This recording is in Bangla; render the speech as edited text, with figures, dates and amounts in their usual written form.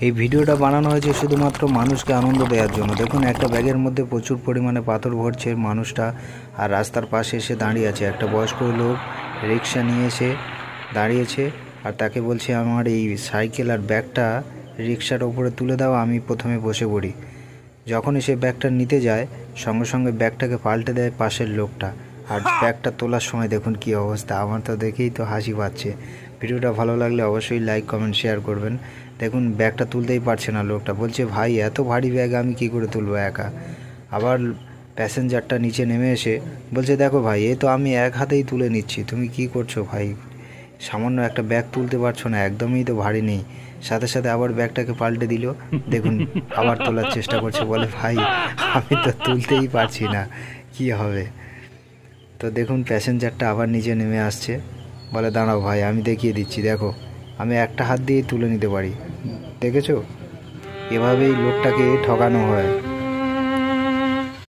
এই ভিডিওটা বানানো হয়েছে শুধুমাত্র মানুষকে আনন্দ দেওয়ার জন্য। দেখুন একটা ব্যাগের মধ্যে প্রচুর পরিমাণে পাথর ভরছে মানুষটা, আর রাস্তার পাশে এসে দাঁড়িয়ে আছে। একটা বয়স্ক লোক রিক্সা নিয়ে এসে দাঁড়িয়েছে আর তাকে বলছে আমার এই সাইকেল আর ব্যাগটা রিক্সার ওপরে তুলে দাও, আমি প্রথমে বসে পড়ি। যখনই সে ব্যাগটা নিতে যায় সঙ্গে সঙ্গে ব্যাগটাকে পাল্টে দেয় পাশের লোকটা। আর ব্যাগটা তোলার সময় দেখুন কী অবস্থা, আমার তো দেখেই তো হাসি পাচ্ছে। ভিডিওটা ভালো লাগলে অবশ্যই লাইক কমেন্ট শেয়ার করবেন। দেখুন ব্যাগটা তুলতেই পারছে না লোকটা, বলছে ভাই এত ভারী ব্যাগ আমি কি করে তুলবো একা। আবার প্যাসেঞ্জারটা নিচে নেমে এসে বলছে দেখো ভাই এ তো আমি এক হাতেই তুলে নিচ্ছি, তুমি কি করছো ভাই, সামান্য একটা ব্যাগ তুলতে পারছো না, একদমই তো ভারী নেই। সাথে সাথে আবার ব্যাগটাকে পাল্টে দিল। দেখুন আবার তোলার চেষ্টা করছে, বলে ভাই আমি তো তুলতেই পারছি না, কি হবে। তো দেখুন প্যাসেঞ্জারটা আবার নিচে নেমে আসছে, বলে দাঁড়াও ভাই আমি দেখিয়ে দিচ্ছি, দেখো আমি একটা হাত দিয়েই তুলে নিতে পারি। দেখেছো, এভাবেই লোকটাকে ঠকানো হয়।